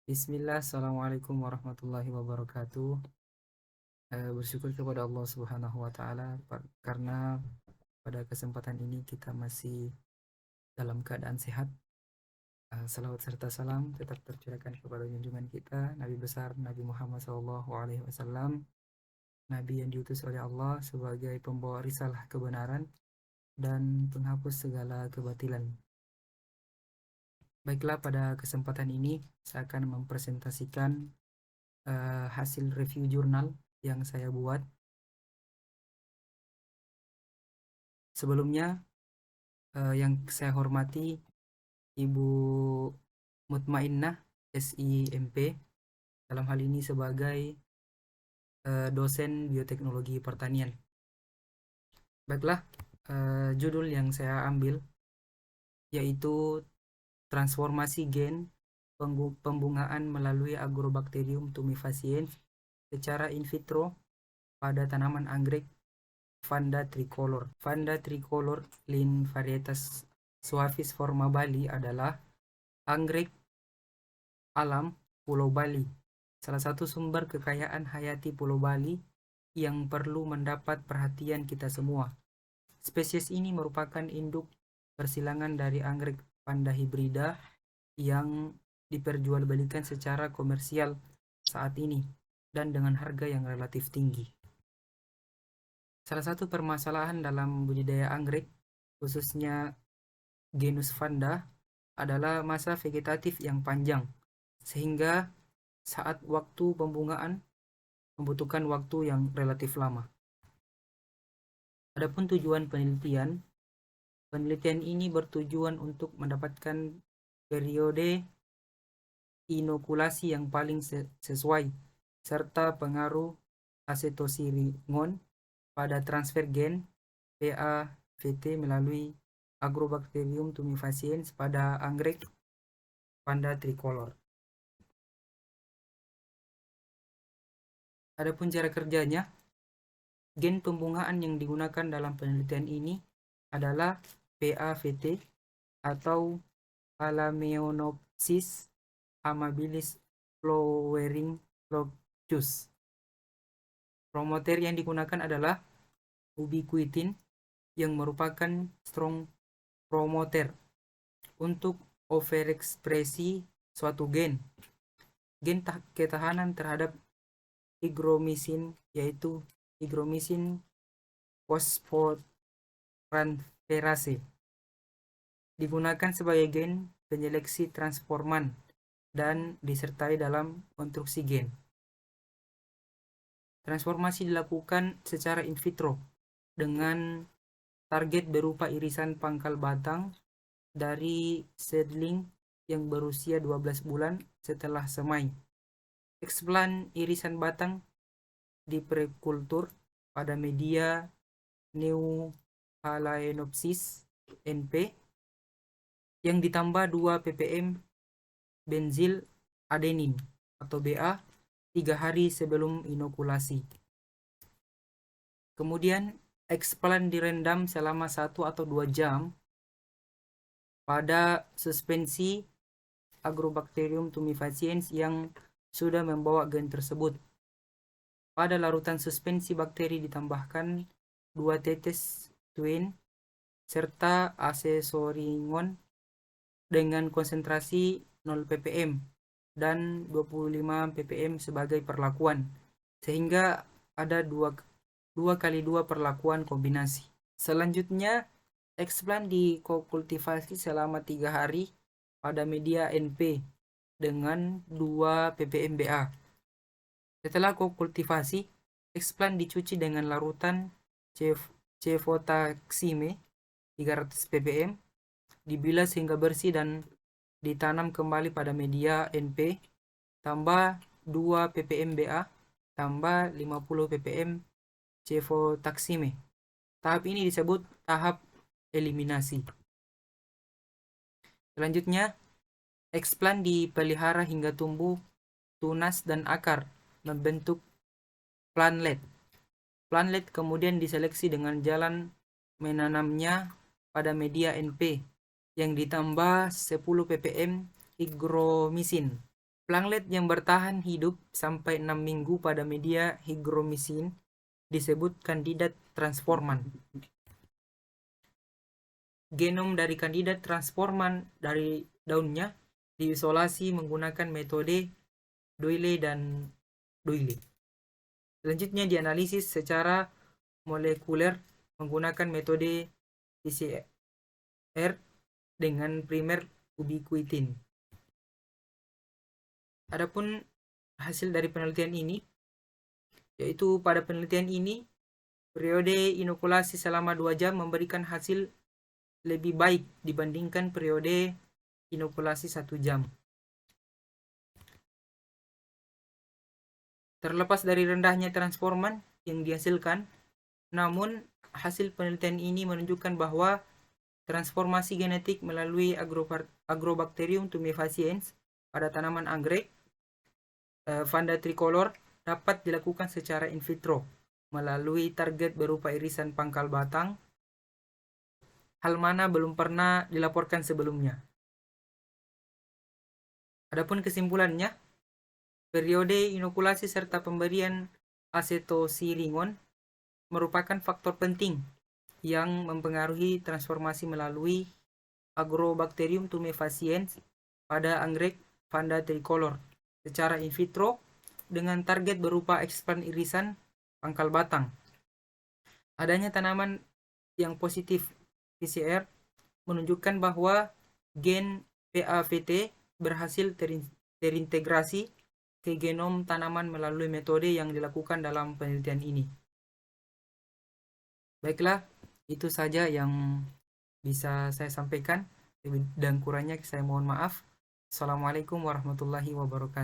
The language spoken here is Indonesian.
Bismillah, Assalamualaikum warahmatullahi wabarakatuh. Bersyukur kepada Allah Subhanahu wa Ta'ala karena pada kesempatan ini kita masih dalam keadaan sehat. Salawat serta salam tetap tercurahkan kepada junjungan kita, Nabi besar Nabi Muhammad SAW, Nabi yang diutus oleh Allah sebagai pembawa risalah kebenaran dan penghapus segala kebatilan. Baiklah, pada kesempatan ini saya akan mempresentasikan hasil review jurnal yang saya buat. Sebelumnya, yang saya hormati Ibu Mutmainnah SIMP, dalam hal ini sebagai dosen bioteknologi pertanian. Baiklah, judul yang saya ambil yaitu transformasi gen pembungaan melalui Agrobacterium tumefaciens secara in vitro pada tanaman anggrek Vanda tricolor. Vanda tricolor lin varietas suavis forma Bali adalah anggrek alam Pulau Bali, salah satu sumber kekayaan hayati Pulau Bali yang perlu mendapat perhatian kita semua. Spesies ini merupakan induk persilangan dari anggrek Vanda hibrida yang diperjualbelikan secara komersial saat ini dan dengan harga yang relatif tinggi. Salah satu permasalahan dalam budidaya anggrek, khususnya genus Vanda, adalah masa vegetatif yang panjang, sehingga saat waktu pembungaan membutuhkan waktu yang relatif lama. Adapun tujuan penelitian ini bertujuan untuk mendapatkan periode inokulasi yang paling sesuai, serta pengaruh acetosiringon pada transfer gen PAVT melalui Agrobacterium tumefaciens pada anggrek Vanda tricolor. Adapun cara kerjanya, gen pembungaan yang digunakan dalam penelitian ini adalah PAVT atau Phalaenopsis amabilis flowering locus. Promoter yang digunakan adalah ubiquitin yang merupakan strong promoter untuk overekspresi suatu gen. Gen ketahanan terhadap hygromisin, yaitu hygromisin fosfotransferase, digunakan sebagai gen penyeleksi transforman dan disertai dalam konstruksi gen. Transformasi dilakukan secara in vitro dengan target berupa irisan pangkal batang dari seedling yang berusia 12 bulan setelah semai. Eksplan irisan batang di prekultur pada media New Phalaenopsis NP yang ditambah 2 ppm benzil adenin atau BA 3 hari sebelum inokulasi. Kemudian eksplan direndam selama 1 atau 2 jam pada suspensi Agrobacterium tumefaciens yang sudah membawa gen tersebut. Pada larutan suspensi bakteri ditambahkan 2 tetes twin serta acetoringon dengan konsentrasi 0 ppm dan 25 ppm sebagai perlakuan, sehingga ada 2x2 perlakuan kombinasi. Selanjutnya, eksplan dikokultivasi selama 3 hari pada media NP dengan 2 ppm BA. Setelah kokultivasi, eksplan dicuci dengan larutan cefotaxime 300 ppm, dibilas hingga bersih dan ditanam kembali pada media NP tambah 2 ppm BA tambah 50 ppm cefotaxime. Tahap ini disebut tahap eliminasi. Selanjutnya, eksplan dipelihara hingga tumbuh tunas dan akar membentuk planlet. Planlet kemudian diseleksi dengan jalan menanamnya pada media NP yang ditambah 10 ppm hygromisin Planglet yang bertahan hidup sampai 6 minggu pada media hygromycin disebut kandidat transforman. Genom dari kandidat transforman dari daunnya diisolasi menggunakan metode Doyle dan Doyle. Selanjutnya dianalisis secara molekuler menggunakan metode PCR dengan primer ubiquitin. Adapun hasil dari penelitian ini, yaitu pada penelitian ini periode inokulasi selama 2 jam memberikan hasil lebih baik dibandingkan periode inokulasi 1 jam. Terlepas dari rendahnya transforman yang dihasilkan, namun hasil penelitian ini menunjukkan bahwa transformasi genetik melalui Agrobacterium tumefaciens pada tanaman anggrek Vanda tricolor dapat dilakukan secara in vitro melalui target berupa irisan pangkal batang, hal mana belum pernah dilaporkan sebelumnya. Adapun kesimpulannya, periode inokulasi serta pemberian asetosilingon merupakan faktor penting yang mempengaruhi transformasi melalui Agrobacterium tumefaciens pada anggrek Vanda tricolor secara in vitro dengan target berupa ekspan irisan pangkal batang. Adanya tanaman yang positif PCR menunjukkan bahwa gen PAVT berhasil terintegrasi ke genom tanaman melalui metode yang dilakukan dalam penelitian ini. Baiklah, itu saja yang bisa saya sampaikan. Dan kurangnya saya mohon maaf. Assalamualaikum warahmatullahi wabarakatuh.